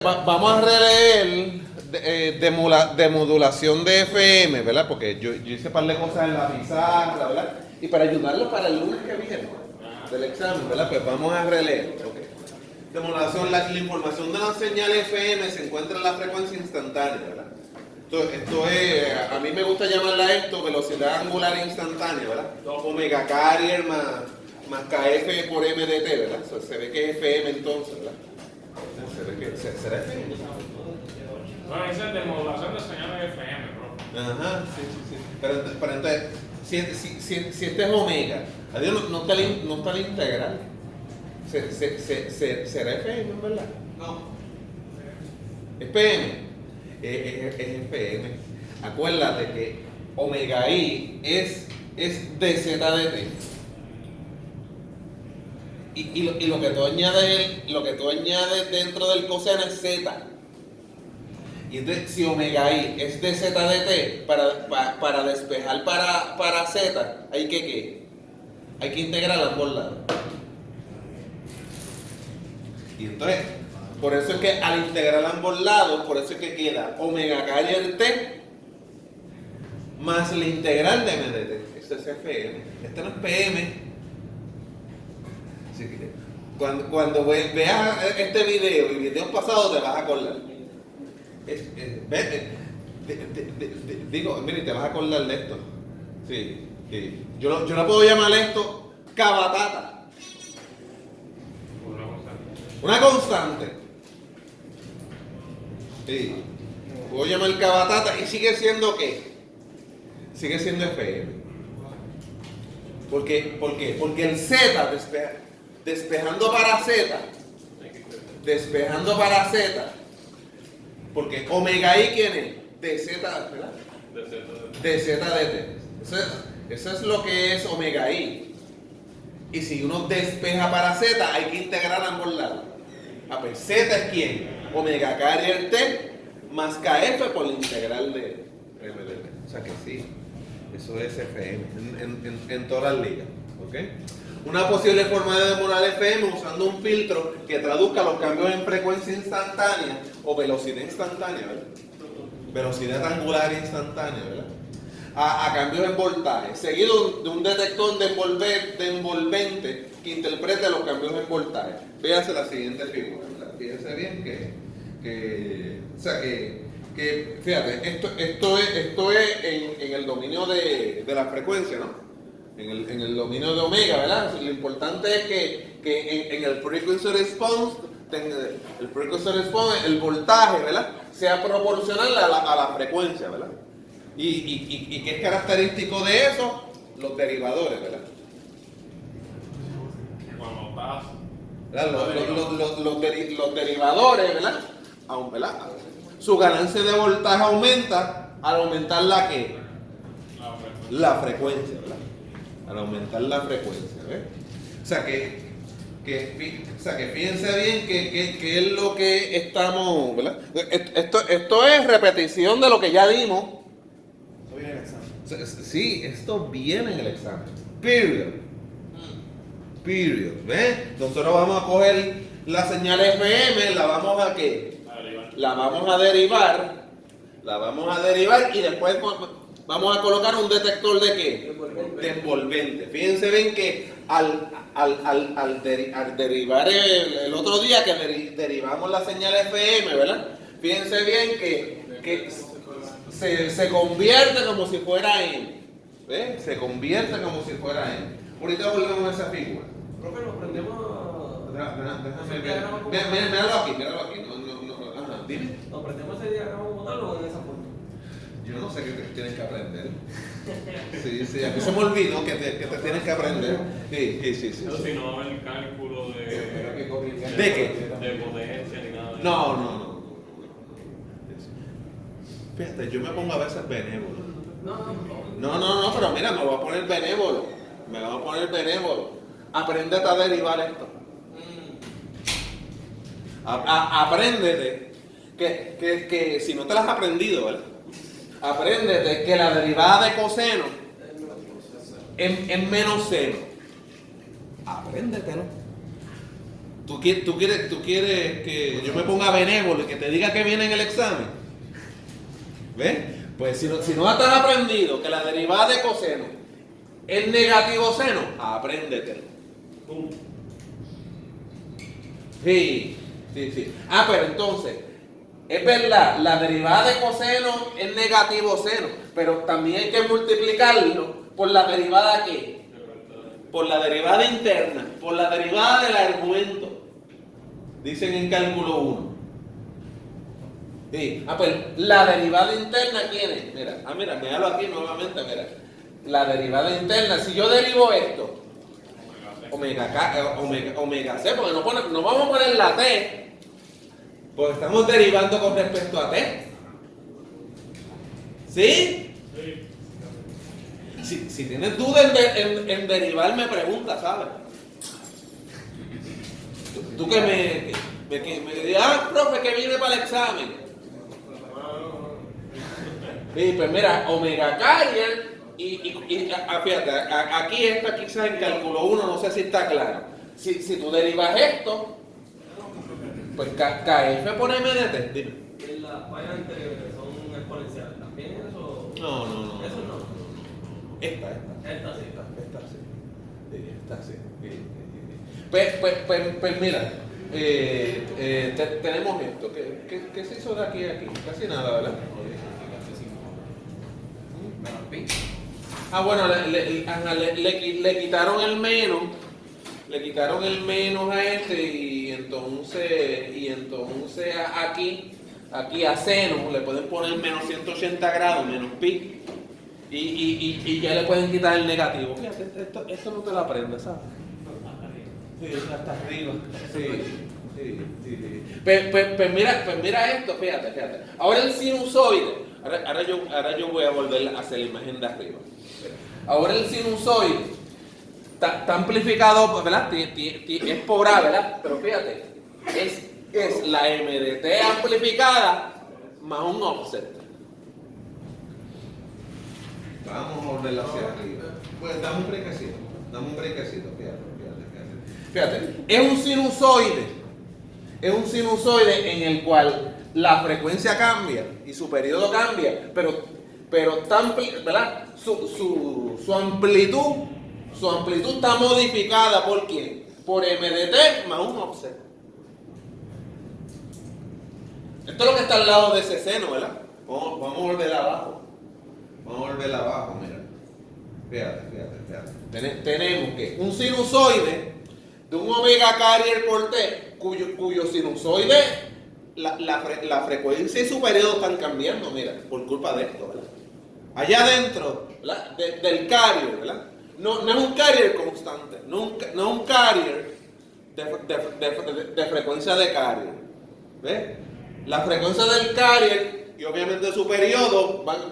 Vamos a releer demodulación de FM, ¿verdad? Porque yo hice un par de cosas en la pizarra, ¿verdad? Y para ayudarlos para el lunes que viene del examen, ¿verdad? Pues vamos a releer. Okay. Demodulación, la información de la señal FM se encuentra en la frecuencia instantánea, ¿verdad? Esto es, a mí me gusta llamarla esto velocidad angular instantánea, ¿verdad? Omega carrier más KF por MDT, ¿verdad? Se ve que es FM entonces, ¿verdad? ¿Será FM? Bueno, dice demodulación de señales FM, bro. Ajá, sí. Pero entonces, si este es omega, adiós, no está la integral. ¿Será FM, en verdad? No. ¿Es PM? Es FM. Acuérdate que omega I es dz de t. Y lo que tú añades dentro del coseno es z. Y entonces, si omega i es de z de t, para despejar para z, hay que integrar ambos lados. Y entonces, por eso es que al integrar ambos lados, por eso es que queda omega carrier t más la integral de MDT. Esto es FM. Este no es PM. Cuando veas este video y videos pasados te vas a acordar. Mire, te vas a acordar de esto. Sí. Yo no puedo llamar esto cabatata. Una constante. Sí. Puedo llamar cabatata y sigue siendo ¿qué? Sigue siendo FM. ¿Por qué? Porque el Z despejando para Z, porque omega I, ¿quién es? De Z, ¿verdad? De Z de T. Eso es lo que es omega I. Y si uno despeja para Z, hay que integrar ambos lados. Pues Z es ¿quién? Omega carrier T más KF por la integral de MDT. O sea que sí, eso es FM en todas las ligas. ¿Ok? Una posible forma de demorar FM usando un filtro que traduzca los cambios en frecuencia instantánea o velocidad instantánea, ¿verdad? Velocidad angular instantánea, ¿verdad? A cambios en voltaje, seguido de un detector de envolvente que interprete los cambios en voltaje. Véase la siguiente figura, ¿verdad? Fíjense bien que fíjate, esto es en el dominio de la frecuencia, ¿no? En el dominio de omega, ¿verdad? Lo importante es que en el frequency response, el voltaje, ¿verdad? Sea proporcional a la frecuencia, ¿verdad? ¿Y qué es característico de eso? Los derivadores, ¿verdad? Los derivadores, ¿verdad? Su ganancia de voltaje aumenta al aumentar la frecuencia, ¿verdad? Al aumentar la frecuencia, ¿ves? O sea que fíjense bien que es lo que estamos, ¿verdad? Esto es repetición de lo que ya dimos. Esto viene en el examen. Sí, esto viene en el examen. Period. ¿Ves? Nosotros vamos a coger la señal FM, la vamos a ¿qué? La vamos a derivar. Y después vamos a colocar un detector de ¿qué? De envolvente. Fíjense bien que al derivar el otro día que derivamos la señal FM, ¿verdad? Fíjense bien que se convierte como si fuera en. ¿Ves? Se convierte como si fuera en. Ahorita volvemos a esa figura. Profe, nos prendemos. Míralo aquí. No, ajá, dime. Nos prendemos ese diagrama modal o en esa foto. Yo no sé qué tienes que aprender. Sí, a mí se me olvidó que te tienes que aprender. Sí. No, si no va el cálculo ¿De qué? de potencia ni nada. No. Fíjate, yo me pongo a veces benévolo. No, pero mira, me voy a poner benévolo. Apréndete a derivar esto. Apréndete que si no te las has aprendido, ¿verdad? Apréndete que la derivada de coseno es menos seno. Apréndetelo. ¿Tú quieres que yo me ponga benévolo y que te diga que viene en el examen? ¿Ves? Pues si no has aprendido que la derivada de coseno es negativo seno, apréndetelo. Sí. Pero entonces, es verdad, la derivada de coseno es negativo seno, pero también hay que multiplicarlo por la derivada ¿qué? Por la derivada interna, por la derivada del argumento. Dicen en cálculo 1. Sí. Pues la derivada interna, ¿quién es? Mira, míralo aquí nuevamente, mira. La derivada interna, si yo derivo esto, omega C, porque no vamos a poner la T, porque estamos derivando con respecto a T. ¿Sí? Si tienes duda en derivar, me preguntas, ¿sabes? Tú que me digas, profe, que viene para el examen. Sí, pues mira, omega carrier y fíjate, aquí está quizás en cálculo 1, no sé si está claro. Si tú derivas esto, pues KF por MDT, dime. En las páginas anteriores son exponenciales, ¿también eso? No. Eso no. Esta sí. Esta sí. Pues mira, tenemos esto. ¿Qué se hizo de aquí a aquí? Casi nada, ¿verdad? Bueno, le quitaron el menos. Le quitaron el menos a este y entonces aquí a seno le pueden poner menos 180 grados, menos pi. Y ya le pueden quitar el negativo. Fíjate, esto no te lo aprendes, ¿sabes? Sí, hasta arriba. Sí. Pues mira esto, fíjate. Ahora el sinusoide. Ahora yo voy a volver a hacer la imagen de arriba. Ahora el sinusoide está amplificado, ¿verdad? Es por A, ¿verdad? Pero fíjate, es la MDT amplificada más un offset. Vamos a volver hacia arriba. Pues dame un brequecito, fíjate. Es un sinusoide en el cual la frecuencia cambia y su periodo cambia, pero ¿verdad? Su amplitud está modificada ¿por quién? Por MDT más un offset. Esto es lo que está al lado de ese seno, ¿verdad? Vamos a volver abajo. Mira. Fíjate. Tenemos que un sinusoide de un omega carrier por T, cuyo sinusoide, la frecuencia y su periodo están cambiando, mira, por culpa de esto, ¿verdad? Allá adentro, ¿verdad? Del carrier, ¿verdad? No es un carrier constante, no es un carrier de frecuencia de carrier. ¿Ves? La frecuencia del carrier y obviamente su periodo van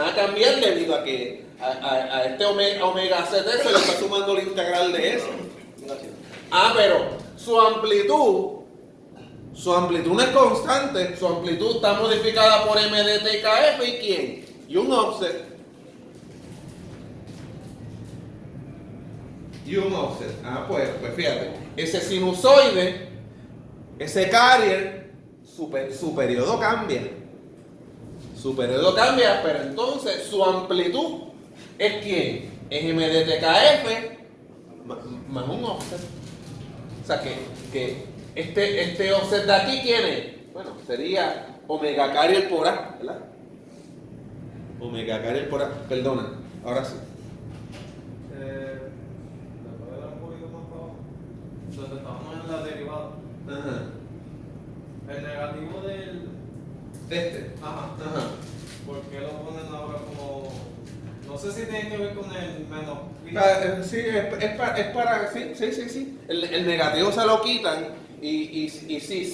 a cambiar debido a que a este omega CT se le está sumando la integral de eso. Pero su amplitud no es constante, su amplitud está modificada por MDT y KF, ¿y quién? Y un offset. Pues fíjate, ese sinusoide, ese carrier, su periodo cambia. Pero entonces su amplitud es ¿quién? Es MDT-KF más un offset. O sea que este offset de aquí, ¿quién es? Bueno, sería omega carrier por A, ¿verdad? Omega carrier por A. Perdona, ahora sí. ¿Me puede dar un poquito más para abajo? Donde estábamos en la derivada. Ajá. El negativo del... Ajá. ¿Por qué lo ponen ahora como...? No sé si tiene que ver con el menos pi. Sí, es para... Sí. El negativo se lo quitan y sí,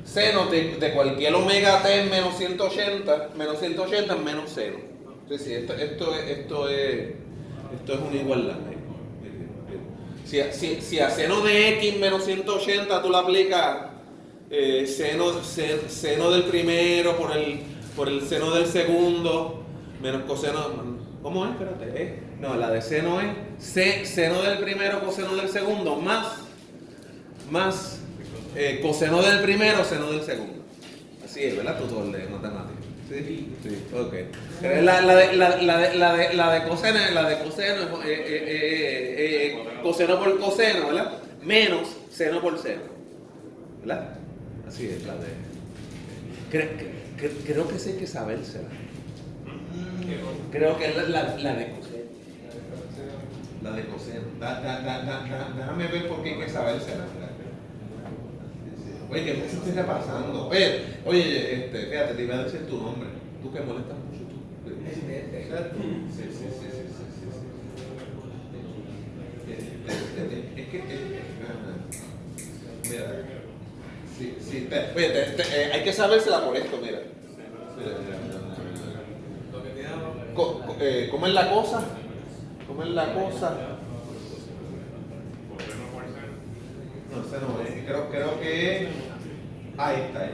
seno de cualquier omega t en menos 180 en menos seno. Sí, esto es una igualdad. Si a seno de x menos 180 tú le aplicas seno del primero por el seno del segundo menos coseno. ¿Cómo es? Espérate. No, la de seno es seno del primero coseno del segundo más más coseno del primero, seno del segundo. Así es, ¿verdad? Tutor de matemáticas. Sí, sí, ok. La de coseno, coseno por coseno, ¿verdad? Menos seno por seno, ¿verdad? Así es, la de... Creo que sí hay que sabérsela. Creo que es la de coseno. La de coseno. Déjame ver por qué hay que sabérsela. Oye, ¿qué se está pasando? Oye, fíjate, te iba a decir tu nombre. Tú que molestas mucho tú. Sí. Es que mira. Sí, oye, hay que sabérsela por esto, mira. ¿Cómo es la cosa? ¿Cómo es la cosa? No, ese no es. Creo que es. Ahí está.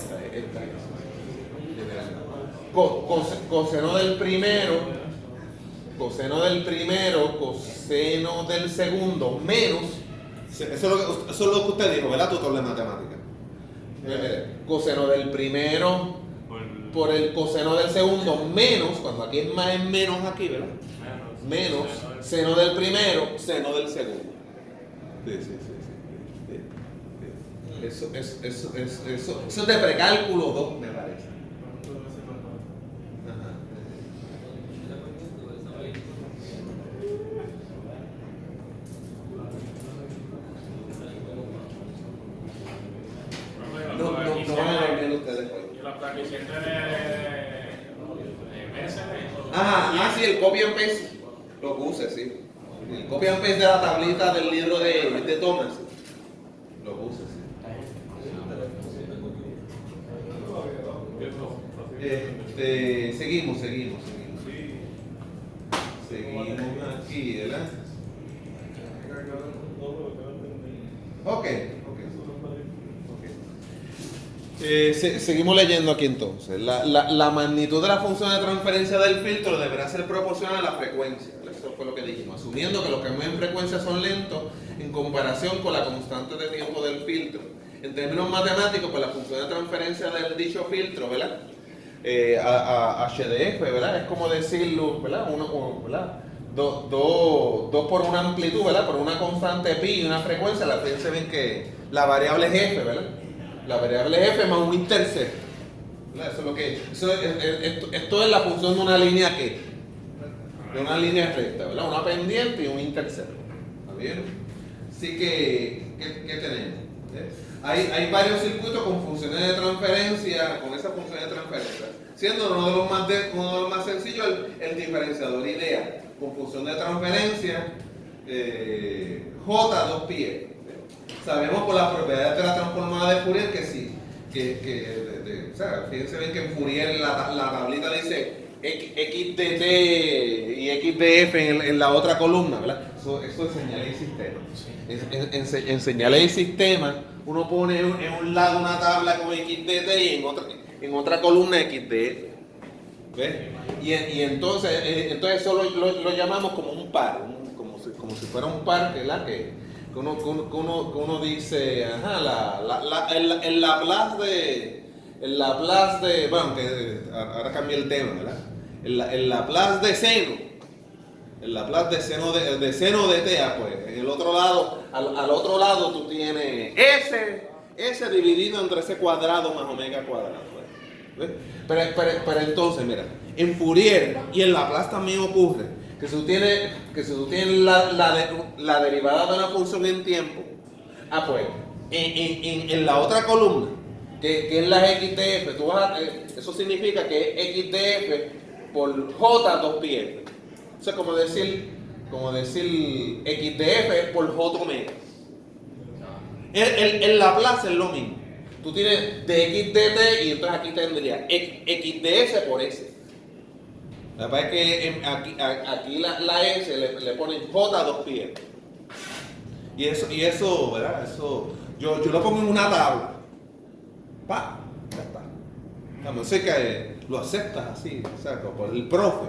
Coseno del primero, coseno del segundo, menos. Eso es lo que usted dijo, ¿verdad? Tutor de matemáticas. Coseno del primero por el coseno del segundo, menos, cuando aquí es más, es menos aquí, ¿verdad? Menos seno del primero, seno del segundo. Sí. Eso es de precálculo 2, me parece. No van a dormir ustedes hoy. ¿Y los coeficientes de Sí, el copy and paste. Lo puse, sí. El copy and paste de la tablita del libro de Thomas. Lo puse, sí. Seguimos aquí, ¿verdad? Ok. Seguimos leyendo aquí entonces. La magnitud de la función de transferencia del filtro deberá ser proporcional a la frecuencia. Eso fue lo que dijimos. Asumiendo que los cambios en frecuencia son lentos en comparación con la constante de tiempo del filtro. En términos matemáticos, pues la función de transferencia del dicho filtro, ¿verdad? A HDF, ¿verdad? Es como decirlo, ¿verdad? ¿Verdad? Dos por una amplitud, ¿verdad? Por una constante pi y una frecuencia. Fíjense bien que la variable es f, ¿verdad? La variable es f más un intercepto. ¿Verdad? Eso es lo que esto es la función de una línea de una línea recta, ¿verdad? Una pendiente y un intercepto. ¿Está bien? Así que, ¿qué tenemos? Hay varios circuitos con funciones de transferencia, con esas funciones de transferencia. Siendo uno de los más sencillos el diferenciador ideal, con función de transferencia J2π. Sabemos por las propiedades de la transformada de Fourier que sí, o sea, fíjense bien que en Fourier la tablita dice x de t y x de f en la otra columna, ¿verdad? Eso es señales y sistema. En señales y sistema uno pone en un lado una tabla con x de t y en otra columna x de f. ¿Ves? Y entonces eso lo llamamos como un par, como si fuera un par, ¿verdad? Que uno dice, el Laplace de, bueno, que ahora cambié el tema, ¿verdad? El Laplace de seno, de seno de theta, pues, en el otro lado, al otro lado tú tienes S dividido entre ese cuadrado más omega cuadrado, pues. ¿Ves? Pero entonces, mira, en Fourier y en Laplace también ocurre que si tú tienes la derivada de una función en tiempo, pues, en la otra columna, que es la x de f, eso significa que es x de f por j 2πf. O sea, como decir x de f por j omega. El Laplace es lo mismo. Tú tienes de x de t y entonces aquí tendría x de s por s. La verdad es que aquí la S le ponen J2π. Y eso, ¿verdad? Eso, yo lo pongo en una tabla. Ya está. Vamos, sé que lo aceptas así, exacto, por el profe.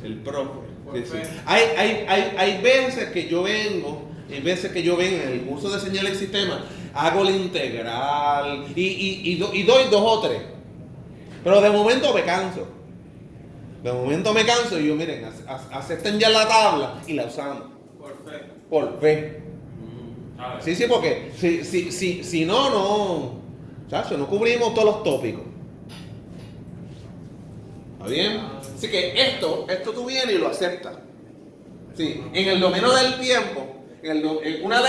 El profe. Sí. Hay veces que yo vengo en el curso de señales y sistemas, hago la integral y doy 2 o 3. Pero de momento me canso. Y yo, miren, acepten ya la tabla y la usamos. Por fe. Sí, porque si no, chacho, no cubrimos todos los tópicos. ¿Está bien? Así que esto tú vienes y lo aceptas. Sí, en el dominio del tiempo, en una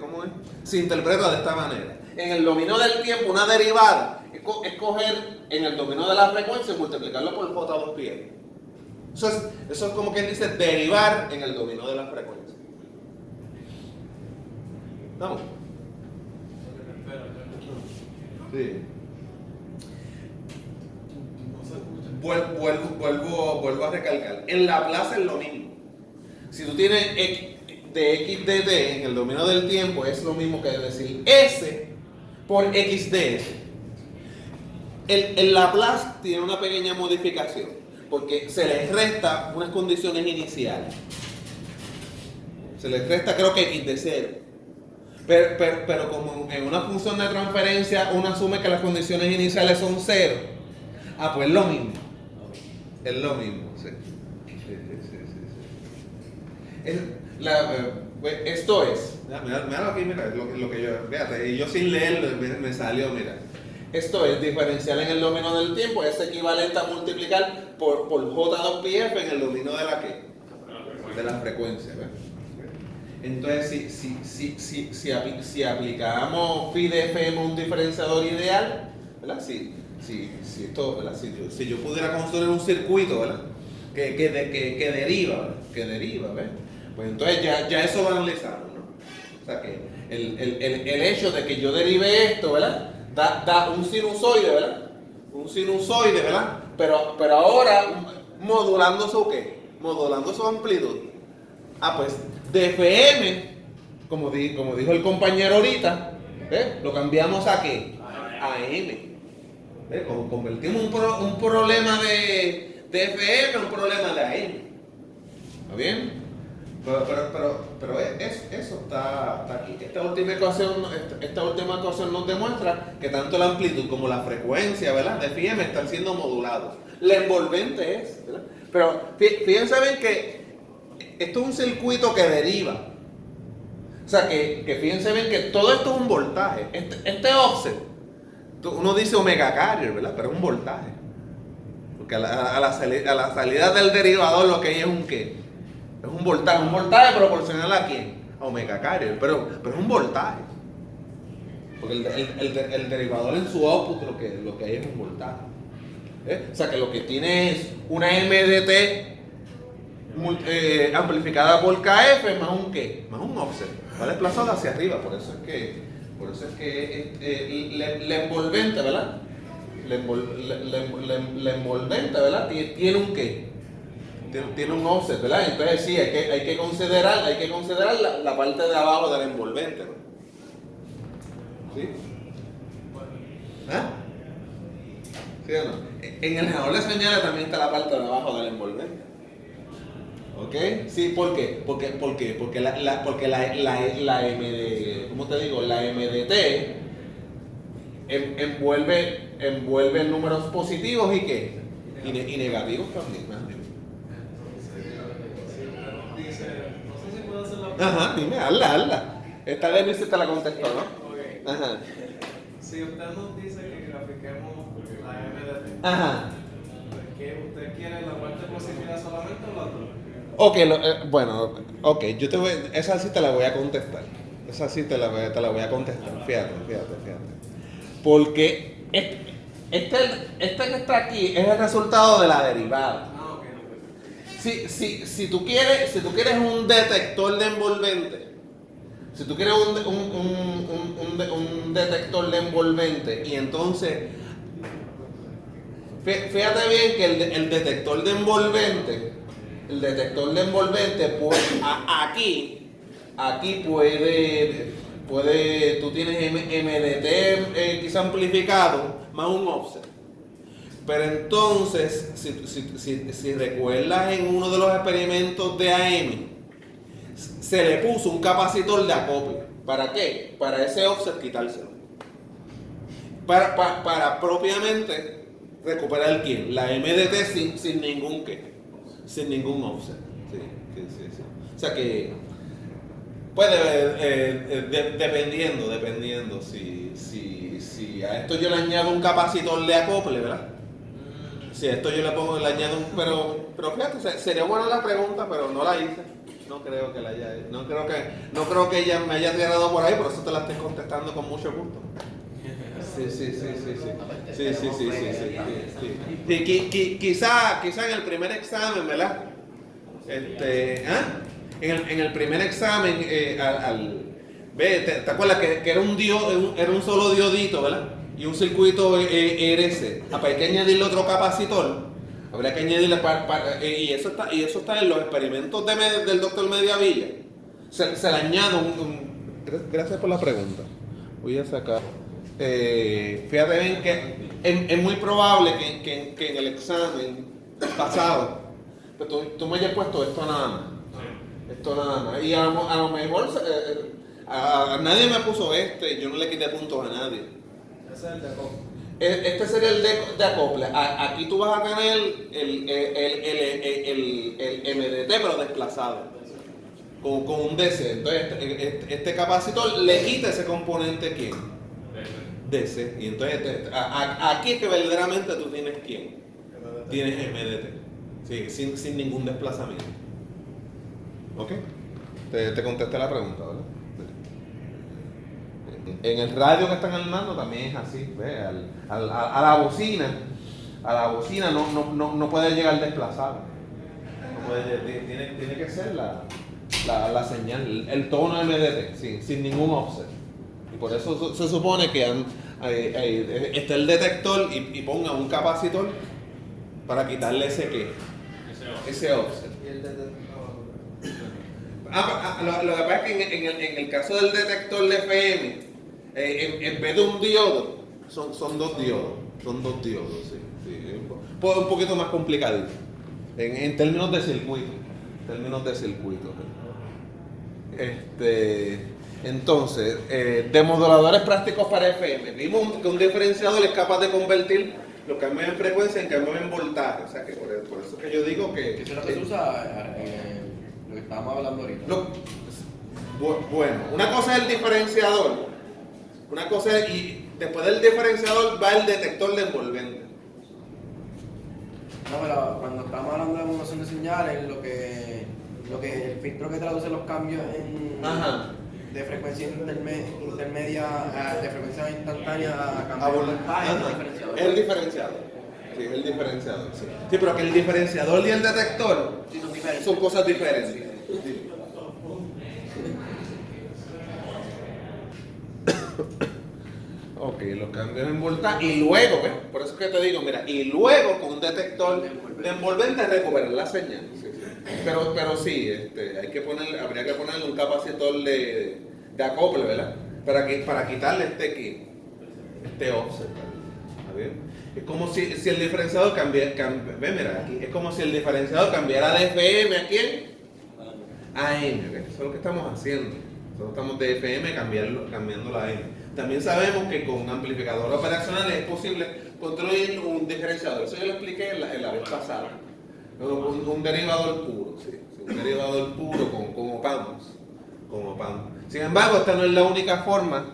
¿cómo es? Se interpreta de esta manera. En el dominio del tiempo, una derivada es coger en el dominio de la frecuencia y multiplicarlo por J2π. Eso es como quien dice derivar en el dominio de la frecuencia. ¿Estamos? Sí. Vuelvo a recalcar. En Laplace es lo mismo. Si tú tienes de x de t en el dominio del tiempo, es lo mismo que decir s por x de s. El Laplace tiene una pequeña modificación, porque se les resta unas condiciones iniciales. Se les resta, creo que x de 0. Pero como en una función de transferencia uno asume que las condiciones iniciales son 0, pues es lo mismo. Es lo mismo, sí. Esto es. Mira aquí, mira, lo que yo. Fíjate, y yo sin leerlo me salió, mira. Esto es diferencial en el dominio del tiempo, es equivalente a multiplicar por J2πf en el dominio de la ¿qué? De la frecuencia, ¿ves? Entonces, si aplicamos phi de FM un diferenciador ideal, ¿verdad? Si yo pudiera construir un circuito, ¿verdad? Que deriva, ¿ves? Pues entonces ya eso lo analizamos, ¿no? O sea que el hecho de que yo derive esto, ¿verdad? Da un sinusoide, ¿verdad? Un sinusoide, ¿verdad? Pero ahora modulando su ¿qué? Modulando su amplitud. Pues de FM, como dijo el compañero ahorita, ¿ves? Lo cambiamos a ¿qué? A M. ¿Ves? Convertimos un problema de FM en un problema de AM. ¿Está bien? Pero eso está aquí. Esta última ecuación nos demuestra que tanto la amplitud como la frecuencia, ¿verdad? De FM están siendo modulados. La envolvente es, ¿verdad? Pero fíjense bien que esto es un circuito que deriva. O sea, que fíjense bien que todo esto es un voltaje. Este offset, uno dice omega carrier, ¿verdad? Pero es un voltaje. Porque a la salida del derivador lo que hay es un ¿qué? Es un voltaje proporcional a quién? A omega carrier, pero es un voltaje. Porque el derivador en su output lo que hay es un voltaje. O sea que lo que tiene es una MDT amplificada por KF más un ¿qué? Más un offset. Va desplazado hacia arriba, por eso es que la envolvente, ¿verdad? La envolvente, ¿verdad? Tiene un ¿qué? Tiene un offset, ¿verdad? Entonces sí, hay que considerar la parte de abajo de la envolvente, ¿no? ¿Sí? ¿Ah? ¿Sí o no? En el generador de señales también está la parte de abajo de la envolvente. ¿Ok? Sí, ¿por qué? Porque la MD, ¿cómo te digo? La MDT envuelve números positivos y ¿qué? Y negativos también. No sé si puedo hacer la pregunta. Ajá, dime, hazla. Esta vez sí te la contestó, ¿no? Okay. Ajá. Si usted nos dice que grafiquemos la MDT, Ajá. ¿usted quiere la parte positiva solamente o la otra? Ok, esa sí te la voy a contestar. Esa sí te la voy a contestar. Fíjate. Porque este que está aquí es el resultado de la derivada. Si tú quieres un detector de envolvente, si tú quieres un detector de envolvente, y entonces fíjate bien que el detector de envolvente pues, aquí puede tú tienes MDT quizá amplificado más un offset. Pero entonces, si recuerdas en uno de los experimentos de AM, se le puso un capacitor de acople. ¿Para qué? Para ese offset quitárselo. Para propiamente recuperar ¿quién? La MDT sin ningún ¿qué? Sin ningún offset. Sí. O sea que puede dependiendo si a esto yo le añado un capacitor de acople, ¿verdad? Si a esto yo le añado un, pero fíjate, sería buena la pregunta, pero no la hice. No creo que la haya, no creo que ella me haya tirado por ahí, por eso te la estoy contestando con mucho gusto. Sí. Quizá en el primer examen, ¿verdad? En el primer examen, ¿te acuerdas que era era un solo diodito, ¿verdad? Y un circuito RC. Hay que añadirle otro capacitor. Habría que añadirle y eso está en los experimentos del doctor Mediavilla. Se le añade Gracias por la pregunta. Voy a sacar. Fíjate bien que es muy probable que en el examen pasado pues tú me hayas puesto esto nada más. Esto nada más. Y a lo mejor a nadie me puso yo no le quité puntos a nadie. Ese es el de acople. Este sería el de acople. Aquí tú vas a tener el MDT pero desplazado con un DC. Entonces este capacitor le quita ese componente ¿quién? DC. Y entonces aquí es que verdaderamente tú tienes ¿quién? Tienes MDT. Sí, sin ningún desplazamiento. ¿Ok? Te contesté la pregunta, ¿verdad? En el radio que están armando también es así, ¿ves? A la bocina no puede llegar desplazado. No puede, tiene que ser la señal, el tono MDT, sin ningún offset. Y por eso se supone que esté el detector y ponga un capacitor para quitarle ese offset. Y el detector. Lo que pasa es que en el caso del detector de FM, en vez de un diodo, son dos diodos. Son dos diodos, sí. Un poquito más complicadito. En términos de circuito. Entonces, de moduladores prácticos para FM, vimos que un diferenciador es capaz de convertir los cambios en frecuencia en cambios en voltaje. O sea, que por eso que yo digo que... Eso es lo que se usa lo que estábamos hablando ahorita. Bueno, una cosa es el diferenciador. Y después del diferenciador va el detector de envolvente. No, pero cuando estamos hablando de modulación de señales, lo que el filtro que traduce los cambios de frecuencia intermedia, de frecuencia instantánea a cambio de voltaje, es el diferenciador. Sí, es el diferenciador. Sí, pero que el diferenciador y el detector son cosas diferentes. Ok, los cambios en voltaje y luego, ¿ves? Por eso es que te digo, mira, y luego con un detector de envolvente recuperar la señal. Sí. Pero sí, habría que ponerle un capacitor de acople, ¿verdad? Para quitarle este offset. ¿Está bien? Es como si el diferenciador mira, aquí, es como si el diferenciador cambiara de FM ¿a quién? A M, ¿ves? Eso es lo que estamos haciendo. Nosotros estamos de FM cambiando la M. También sabemos que con amplificadores operacionales es posible construir un diferenciador. Eso yo lo expliqué en la vez pasada. Un derivador puro, sí. Un derivador puro con op-amps. Sin embargo, esta no es la única forma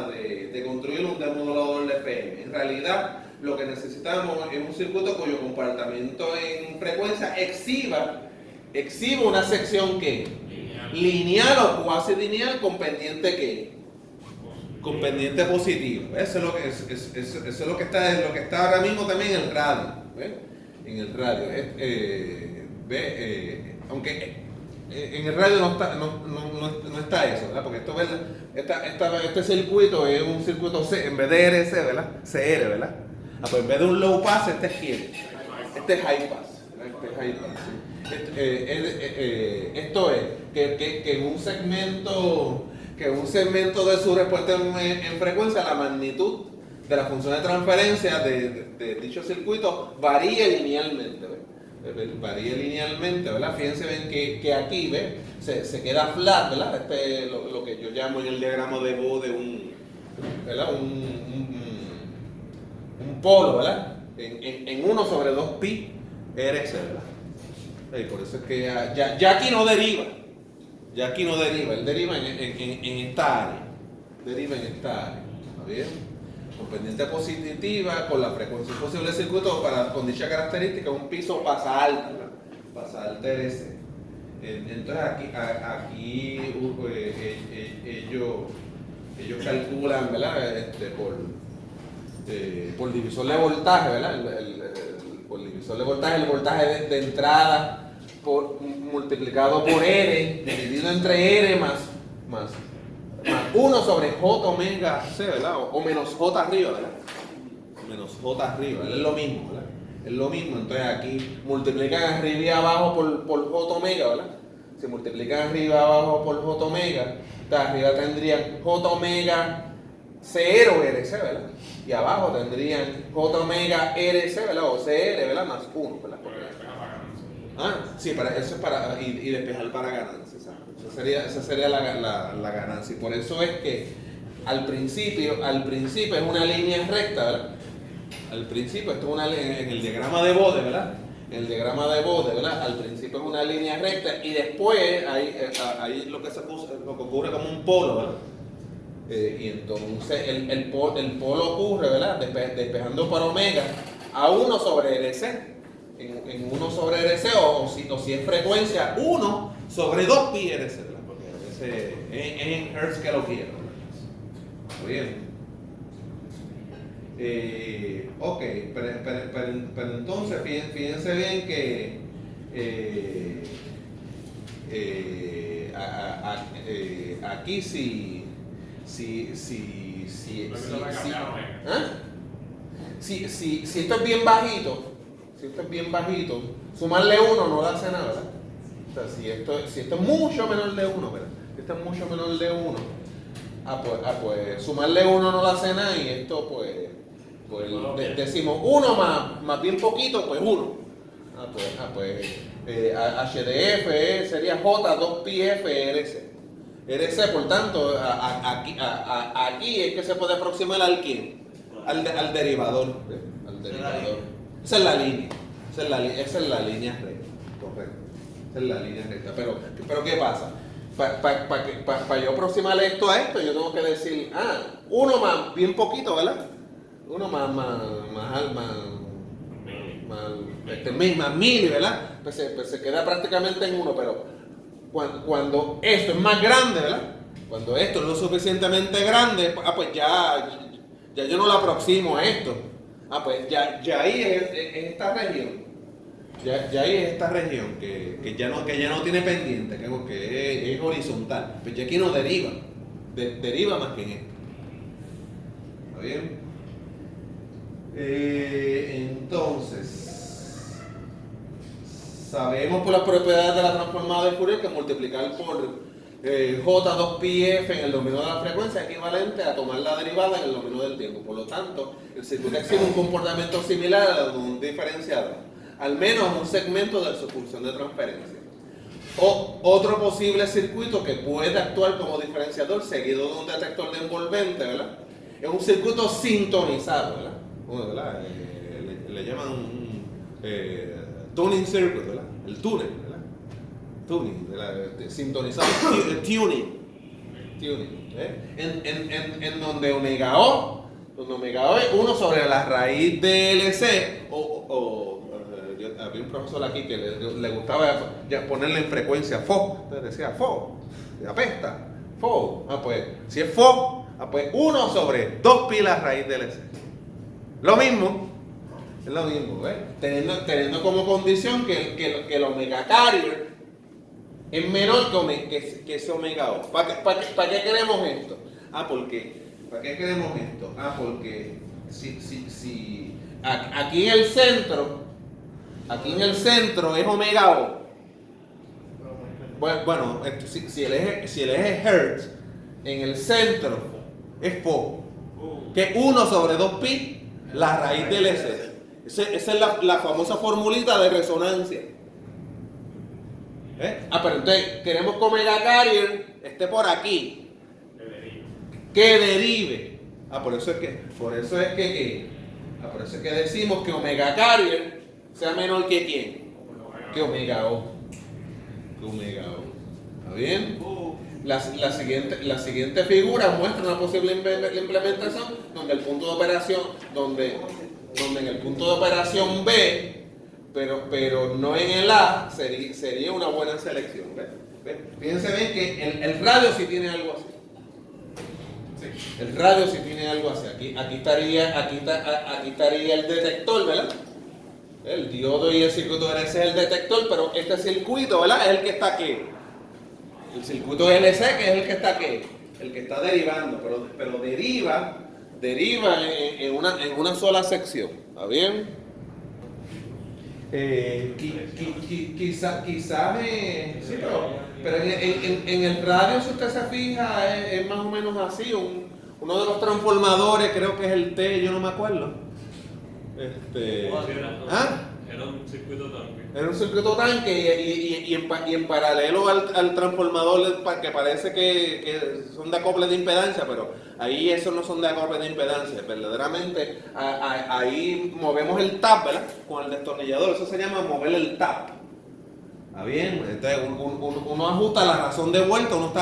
de construir un demodulador de FM. En realidad, lo que necesitamos es un circuito cuyo comportamiento en frecuencia exhiba una sección que lineal o cuasi lineal con pendiente con pendiente positivo. Eso es lo que está ahora mismo también en el radio. ¿Ves? En el radio. Aunque en el radio no está eso, ¿verdad? Porque este circuito es un circuito C, en vez de RC, ¿verdad? CR, ¿verdad? Pues en vez de un low pass, este es high pass. Sí. Esto es que un segmento de su respuesta en frecuencia, la magnitud de la función de transferencia de dicho circuito varía linealmente, ¿ves? varíe linealmente, ¿verdad? Fíjense bien que aquí, ¿ves? Se queda flat, ¿verdad? Lo que yo llamo en el diagrama de Bode ¿verdad? Un polo, ¿verdad? En 1 sobre 2pi RC, ¿verdad? Y por eso es que ya aquí no deriva. Ya aquí no deriva, él deriva en esta área. Deriva en esta área. ¿Está bien? Con pendiente positiva, con la frecuencia posible del circuito, con dicha característica, un piso pasa alta, ¿verdad? Pasa alta RC. Entonces aquí ellos calculan, ¿verdad? Por divisor de voltaje, ¿verdad? Por divisor de voltaje, el voltaje de entrada multiplicado por R, dividido entre R más 1 sobre J omega C, ¿verdad? O menos J arriba, ¿verdad? Menos J arriba, es lo mismo, ¿verdad? Es lo mismo, entonces aquí multiplican arriba y abajo por J omega, ¿verdad? Si multiplican arriba y abajo por J omega, arriba tendrían J omega CR o RC, ¿verdad? Y abajo tendrían J omega RC, ¿verdad? O CR, ¿verdad? Más 1, ¿verdad? Sí, eso es para y despejar para ganancia, ¿sabes? Esa sería la ganancia. Y por eso es que al principio es una línea recta, ¿verdad? Al principio, esto es una en el diagrama de Bode, ¿verdad? En el diagrama de Bode, ¿verdad? Al principio es una línea recta y después ahí lo que ocurre como un polo, ¿verdad? Y entonces el polo ocurre, ¿verdad? Despejando para omega a 1 sobre RC. En 1 sobre RC o si es frecuencia 1 sobre 2pi RC, ¿verdad? Porque a veces es en Hertz que lo quiero, ¿verdad? Muy bien. Ok, pero entonces fíjense bien que aquí si esto es bien bajito, sumarle 1 no le hace nada, ¿verdad? O sea, si esto es mucho menor de 1, ¿verdad? Si esto es mucho menor de 1, pues sumarle 1 no le hace nada y esto pues decimos 1 más bien poquito, pues 1. HDF sería J2πf RC. RC, por tanto, aquí es que se puede aproximar al derivador. Al derivador. Esa es la línea. Esa es la línea recta. Correcto. Esa es la línea recta. Pero ¿qué pasa? Para yo aproximar esto a esto, yo tengo que decir, 1 más bien poquito, ¿verdad? 1 más mil, ¿verdad? Pues se queda prácticamente en 1, pero cuando esto es más grande, ¿verdad? Cuando esto es lo suficientemente grande, pues ya yo no lo aproximo a esto. Pues ya ahí es esta región. Ya ahí es esta región que ya no tiene pendiente, que es horizontal. Pues ya aquí no deriva. Deriva más que en esto. ¿Está bien? Entonces, sabemos por las propiedades de la transformada de Fourier que multiplicar por J2πf en el dominio de la frecuencia es equivalente a tomar la derivada en el dominio del tiempo. Por lo tanto, el circuito exhibe un comportamiento similar al de un diferenciador, al menos un segmento de su función de transferencia. Otro posible circuito que puede actuar como diferenciador seguido de un detector de envolvente, ¿verdad? Es un circuito sintonizado, ¿verdad? Le llaman un tuning circuit, ¿verdad? El túnel, ¿verdad? Tuning, sintonizado, tuning, en donde omega O es 1 sobre la raíz de LC, había un profesor aquí que le gustaba ponerle en frecuencia FO, entonces decía FO, apesta, FO, pues si es FO, pues 1 sobre 2pi la raíz de LC. Lo mismo, es lo mismo, ¿ves? Teniendo como condición que el omega carrier es menor que ese omega O. ¿Para qué queremos esto? ¿Para qué queremos esto? Porque si aquí en el centro es omega O. Bueno, si el eje es Hertz, en el centro es FO, que es 1 sobre 2pi la raíz del S. Esa es la famosa formulita de resonancia. Pero entonces queremos que omega carrier esté por aquí. Que derive. Por eso es que decimos que omega carrier sea menor que quién. Que omega O. ¿Está bien? La siguiente figura muestra una posible implementación donde el punto de operación, donde en el punto de operación B, pero no en el A, sería una buena selección. ¿Ves? Fíjense bien que el radio sí tiene algo así. El radio sí tiene algo así. Aquí estaría el detector, ¿verdad? El diodo y el circuito LC es el detector, pero este circuito, ¿verdad? Es el que está aquí. El circuito LC, que es el que está aquí. El que está derivando, pero deriva en una sola sección. ¿Está bien? Quizás sí, pero en el radio, si usted se fija, es más o menos así. Uno de los transformadores, creo que es el T, yo no me acuerdo. Era un circuito tanque. Era un circuito tanque y en paralelo al transformador que parece que son de acople de impedancia, pero ahí esos no son de acople de impedancia. Verdaderamente ahí movemos el tap, ¿verdad? Con el destornillador, eso se llama mover el tap. ¿Está bien? Entonces uno ajusta la razón de vuelta, uno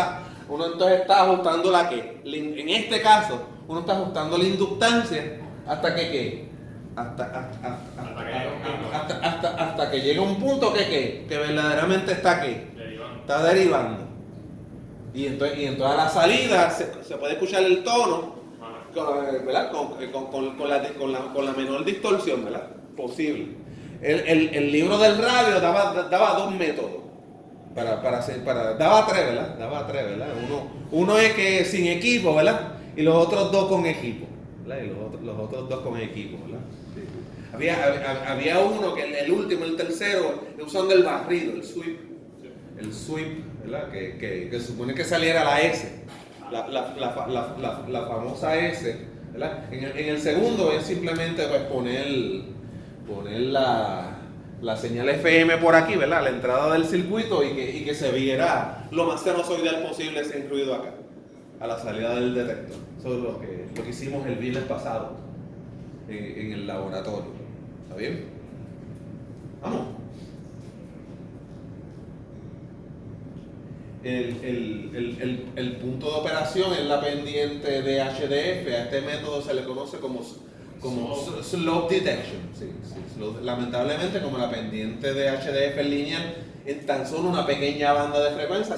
entonces está ajustando la que. En este caso, uno está ajustando la inductancia hasta que ¿qué? Hasta que llega un punto que verdaderamente está está derivando. Y entonces a la salida se puede escuchar el tono, ¿verdad? Con la menor distorsión, ¿verdad? Posible. El libro del radio daba dos métodos. Daba tres, ¿verdad? Uno es que sin equipo, ¿verdad? Y los otros dos con equipo, ¿verdad? Y los otros dos con equipo, ¿verdad? Sí. Había uno que el último, el tercero, usando el barrido, el sweep, ¿verdad? Que supone que saliera la S, la famosa S, ¿verdad? En el segundo es simplemente pues, poner la señal FM por aquí, ¿verdad? A la entrada del circuito y que se viera lo más sinusoidal posible ese ruido acá, a la salida del detector. Eso es lo que hicimos el viernes pasado en el laboratorio. ¿Está bien? Vamos. El punto de operación es la pendiente de HDF. A este método se le conoce como slope detection. Sí, slope. Lamentablemente, como la pendiente de HDF es lineal, en tan solo una pequeña banda de frecuencia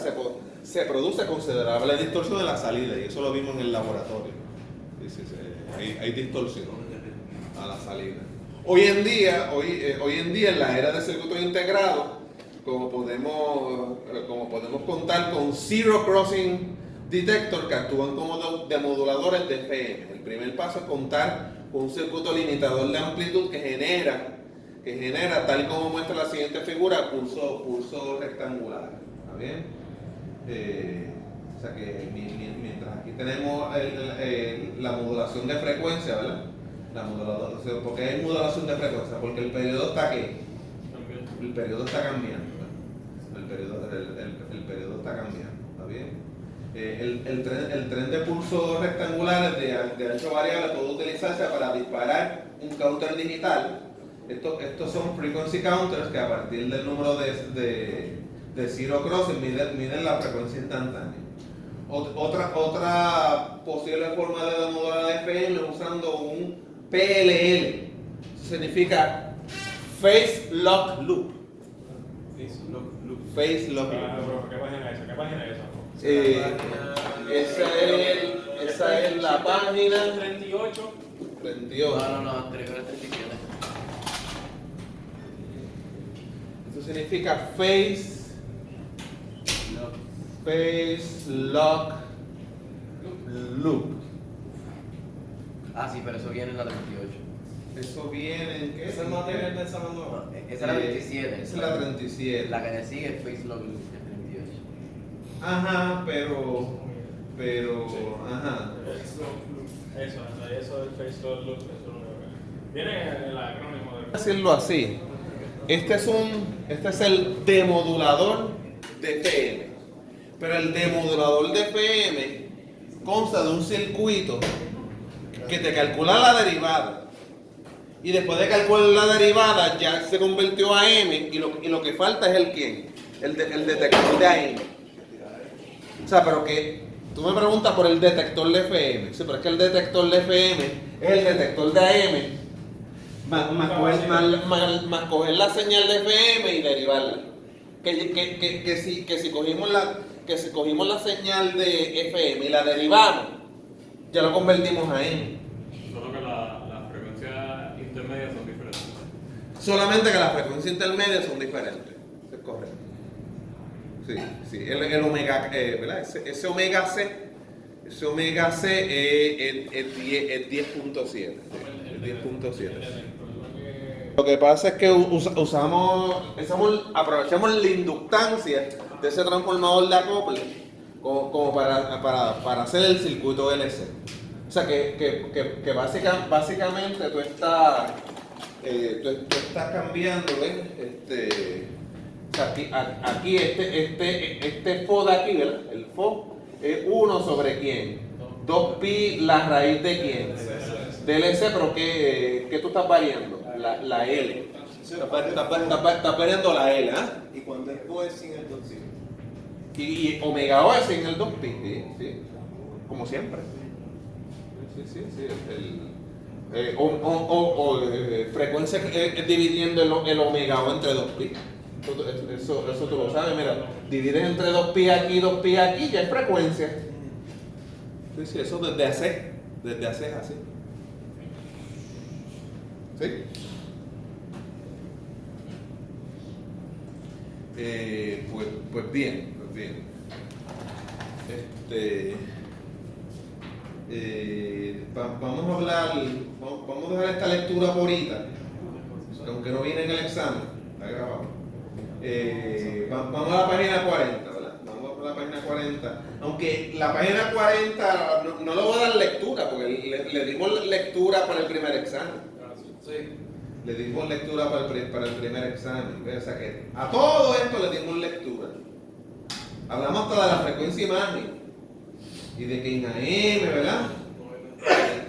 se produce considerable distorsión en la salida, y eso lo vimos en el laboratorio. Sí, hay distorsión a la salida. Hoy en día en la era de circuitos integrados, como podemos contar con zero crossing detector que actúan como demoduladores de FM. El primer paso es contar con un circuito limitador de amplitud que genera, tal y como muestra la siguiente figura, pulsos rectangulares. ¿Está bien? O sea que mientras aquí tenemos la modulación de frecuencia, ¿verdad? ¿Por qué hay modulación de frecuencia? Porque el periodo está aquí. El periodo está cambiando, ¿verdad? El periodo está cambiando. ¿Está bien? El tren de pulsos rectangulares de ancho variable puede utilizarse para disparar un counter digital. Estos son frequency counters que a partir del número de zero crossing miden la frecuencia instantánea. Otra posible forma de demodular FM es usando un PLL. Eso significa Phase Lock Loop. Phase Lock Loop. ¿Qué página es esa? Esa es la página 38. 38. No, anterior a 37. Eso significa Phase Lock Loop. Sí, pero eso viene en la 38. Eso viene en qué? Esa es material de examen nuevo. Esa es la 27. Esa es la 37. La que le sigue es Face Lock Loop, que es 38. Ajá, pero ajá. Eso es Face Lock Loop, eso es lo que Viene el acrónimo de... Decirlo así, este es el demodulador de FM, pero el demodulador de FM consta de un circuito que te calcula la derivada y después de calcular la derivada ya se convirtió a AM y lo que falta es el detector de AM. O sea, pero que tú me preguntas por el detector de FM, sí, pero es que el detector de FM es el detector de AM más coger la señal de FM y derivarla. Que si cogimos la señal de FM y la derivamos, ya lo convertimos a M. Solo que las frecuencias intermedias son diferentes. Solamente que las frecuencias intermedias son diferentes. Es correcto. Sí. El omega, ¿verdad? Ese omega C es 10.7. Lo que pasa es que aprovechamos la inductancia de ese transformador de acople como para hacer el circuito LC. O sea que básicamente tú estás cambiando, ¿ves? O sea, aquí este FO de aquí, ¿verdad? El FO es 1 sobre quién, 2pi la raíz de quién, del S, pero ¿qué tú estás variando? La L. Estás variando la L, ¿ah? Y cuando es O es sin el 2 Y omega O es sin el 2pi, sí. Como siempre. Sí. Frecuencia dividiendo el omega O entre 2pi. Eso tú lo sabes, mira, divides entre 2pi aquí, ya es frecuencia. Sí, eso desde hace es así. ¿Sí? Pues bien. Vamos a dejar esta lectura por ahorita, aunque no viene en el examen, está grabado. Vamos a la página 40, ¿verdad? Vamos a la página 40. Aunque la página 40 no le voy a dar lectura, porque le dimos lectura para el primer examen. Sí. Le dimos lectura para el primer examen. O sea que a todo esto le dimos lectura. Hablamos hasta de la frecuencia imagen y de que en AM, ¿verdad?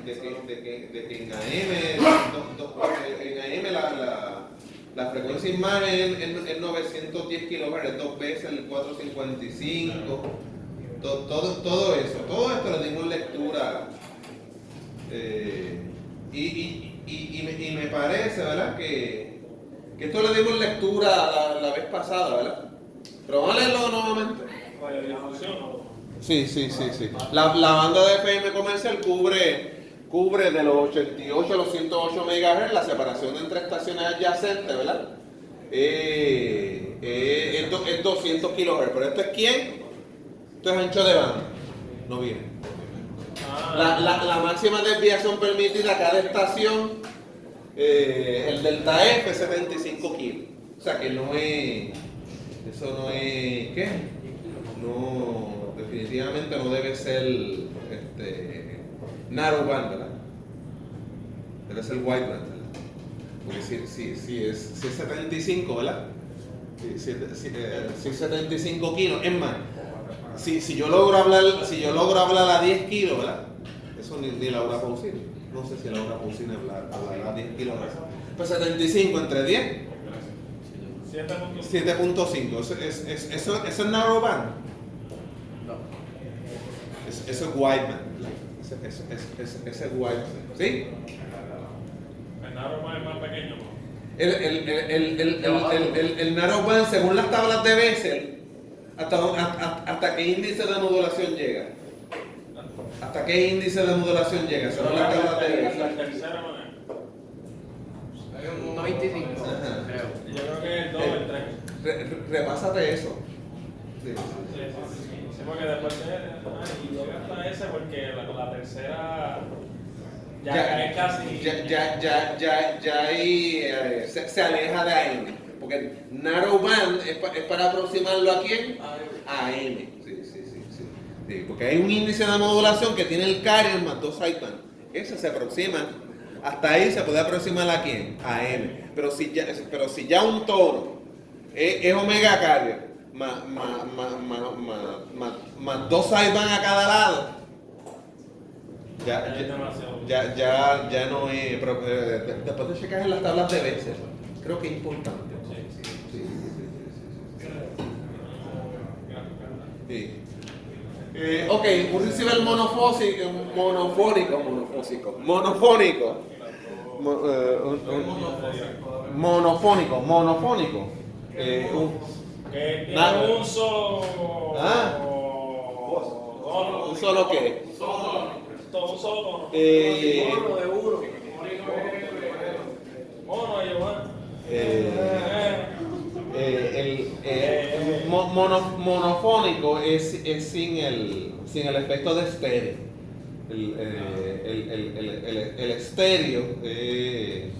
De que en AM la frecuencia imagen es 910 kHz, 2 veces el 455, todo eso. Todo esto le dimos lectura. Y me parece, ¿verdad? Que esto le dimos lectura la vez pasada, ¿verdad? Pero vamos a leerlo nuevamente. Sí. La banda de FM comercial cubre de los 88 a los 108 MHz la separación entre estaciones adyacentes, ¿verdad? Es 200 kHz, pero ¿esto es quién? Esto es ancho de banda, no viene. La máxima desviación permitida a cada estación, el delta F es 75 kilos. O sea que eso no es, ¿qué? No, definitivamente no debe ser narrow band, ¿verdad? Debe ser wide band, ¿verdad? Porque si es 75, ¿verdad? Si es 75 kilos, es más, si yo logro hablar a 10 kilos, ¿verdad? Eso ni Laura Pausini. No sé si Laura Pausini hablará a 10 kilos. Pues 75 entre 10. 7.5. ¿Eso es narrow band? No. Eso es wide band. Ese es wide band. ¿Sí? El narrow band es más pequeño, ¿no? El narrow band, según las tablas de Bessel, ¿hasta qué índice de modulación llega? ¿Hasta qué índice de modulación llega? Según las tablas de Bessel. La tercera manera. 95, Ajá. creo. Yo creo que el 2 o el 3. Repásate eso. Sí. Sí, porque después y llega hasta ese porque la tercera ya es casi. Ya ahí se aleja de AM. Porque narrow band es para aproximarlo a quién? A AM. Sí, porque hay un índice de modulación que tiene el carrier más 2 sideband. Ese se aproxima Hasta ahí se puede aproximar a quién, a M. Pero si ya un tono es omega carrier más dos sideband a cada lado, ya no es. Pero, después de checar en las tablas de Bessel, creo que es importante. Sí. Ok, un receiver monofónico. Tiene un solo. ¿Un solo qué? Un solo tono. Mono, Giovanni. Monofónico es sin el efecto de estéreo. El estéreo es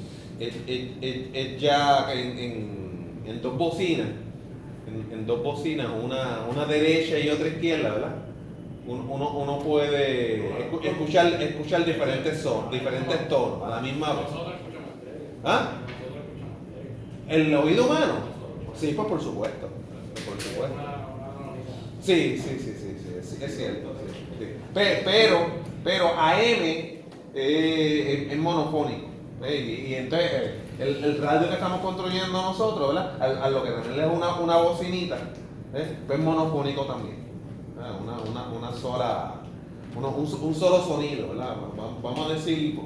ya en dos bocinas, una derecha y otra izquierda, ¿verdad? Uno puede escuchar diferentes tonos a la misma vez. ¿Ah? ¿El oído humano? Sí, pues por supuesto. Sí, es cierto. Sí. Pero AM es monofónico. Y entonces el radio que estamos construyendo nosotros, ¿verdad? A lo que también es una bocinita, pues es monofónico también. Un solo sonido, ¿verdad? Vamos a decir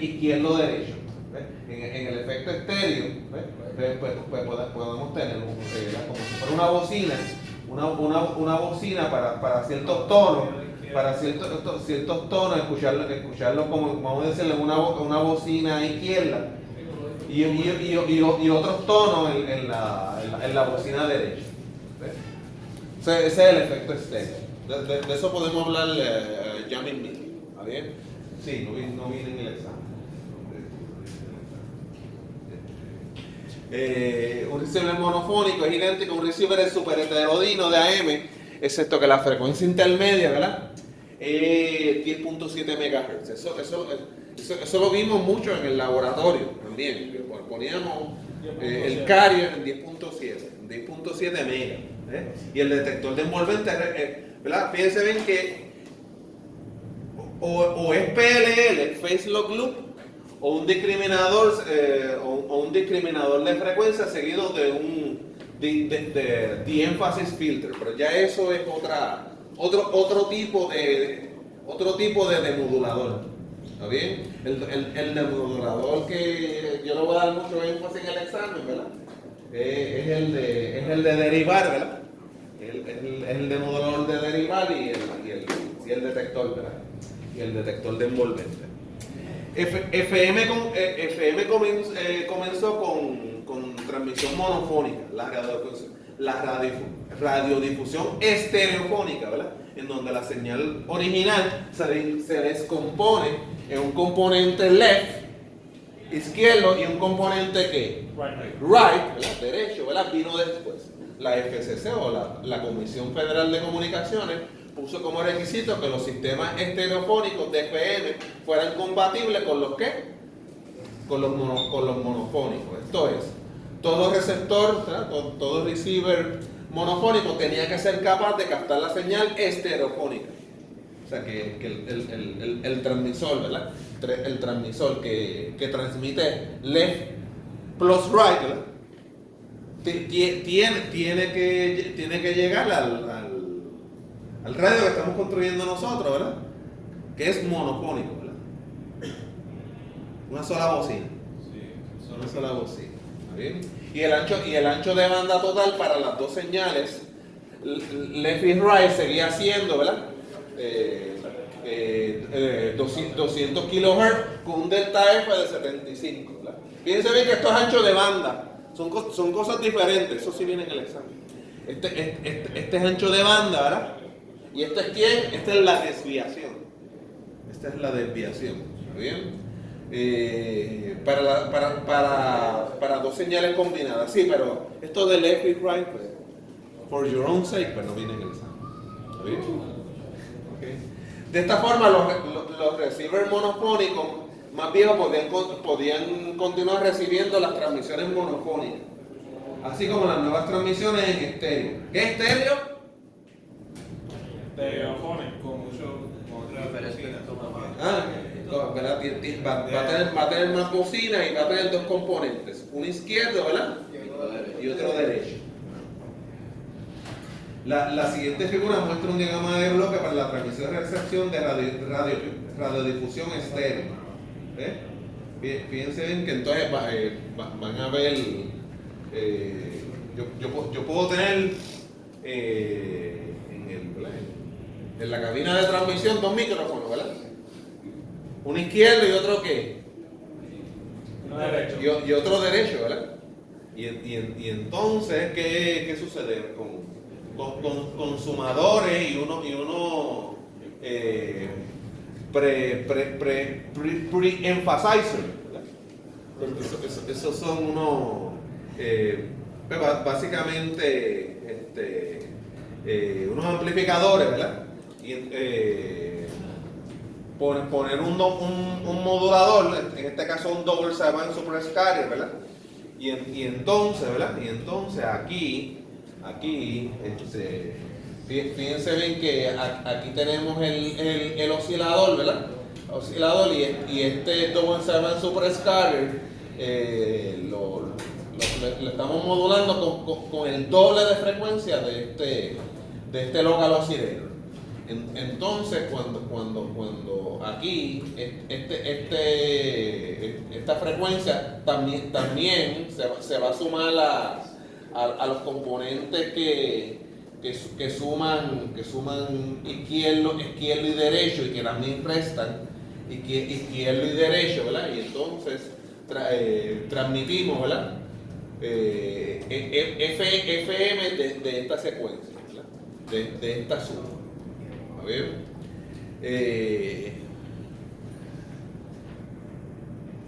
izquierdo-derecho. En el efecto estéreo, pues podemos tener como si fuera una bocina, una bocina para ciertos tonos, escucharlo como, vamos a decirle, una bocina izquierda y otros tonos en la bocina derecha. Ese es el efecto estéreo. De eso podemos hablar ya mismo. ¿Está bien? Sí, no viene en el examen. Un receiver monofónico es idéntico a un receiver super heterodino de AM, excepto que la frecuencia intermedia, ¿verdad? 10.7 MHz. Eso lo vimos mucho en el laboratorio también. Poníamos el carrier en 10.7 megas. Y el detector de envolvente, ¿verdad? Fíjense bien que o es PLL, Phase Lock Loop, o un discriminador de frecuencia seguido de un de-emphasis filter, pero ya eso es otro tipo de demodulador. ¿Está bien? El demodulador que yo le voy a dar mucho énfasis en el examen, ¿verdad? Es el de derivar, ¿verdad? El demodulador de derivar y el detector, ¿verdad? Y el detector de envolvente. FM comenzó con transmisión monofónica, la radiodifusión estereofónica, ¿verdad? En donde la señal original se descompone en un componente left, izquierdo, y un componente ¿qué? Right, ¿verdad? Derecho, ¿verdad? Vino después. La FCC o la Comisión Federal de Comunicaciones puso como requisito que los sistemas estereofónicos de FM fueran compatibles con los ¿qué? Con los monofónicos. Esto es, todo receptor, ¿verdad? Todo receiver monofónico tenía que ser capaz de captar la señal estereofónica. O sea que el transmisor, ¿verdad? El transmisor que transmite left plus right, ¿verdad? Tiene que llegar al radio que estamos construyendo nosotros, ¿verdad? Que es monofónico, ¿verdad? Una sola bocina. Una sola bocina. ¿Está bien? Y el ancho de banda total para las dos señales, left y right, seguía siendo, ¿verdad? 200 kHz con un delta F de 75, ¿verdad? Fíjense bien que esto es ancho de banda. Son cosas diferentes, eso sí viene en el examen. Este es ancho de banda, ¿verdad? ¿Y este es quién? Esta es la desviación. Esta es la desviación. ¿Está bien? Para dos señales combinadas. Sí, pero esto de left y right, pues, for your own sake, pues no viene en el examen. ¿Está bien? Okay. De esta forma, los receivers monofónicos más viejos podían continuar recibiendo las transmisiones monofónicas, así como las nuevas transmisiones en estéreo. ¿Qué es estéreo? Stereofónico. Con otra bocina. ¿Verdad? Va a tener más bocinas y va a tener dos componentes, uno izquierdo, ¿verdad? Y otro derecho. La siguiente figura muestra un diagrama de bloque para la transmisión y recepción de radiodifusión estéreo. Fíjense bien que entonces van a ver, yo puedo tener en la cabina de transmisión dos micrófonos, ¿verdad? Uno izquierdo y otro ¿qué? Derecho. Y otro derecho, ¿verdad? Y entonces, ¿qué sucede? Con sumadores y uno pre-emphasizer, ¿verdad? Esos son unos, básicamente, unos amplificadores, ¿verdad? Y poner un modulador, en este caso un double sideband suppressed carrier, ¿verdad? Y entonces, ¿verdad? Y entonces aquí, fíjense bien que aquí tenemos el oscilador, ¿verdad? Oscilador y este double sideband suppressed carrier lo estamos modulando con el doble de frecuencia de este local oscillator. Entonces, cuando aquí esta frecuencia también se va a sumar a los componentes que suman izquierdo y derecho y que también restan izquierdo y derecho, ¿verdad? Y entonces transmitimos, ¿verdad? FM de esta secuencia, ¿verdad? De esta suma. A ver.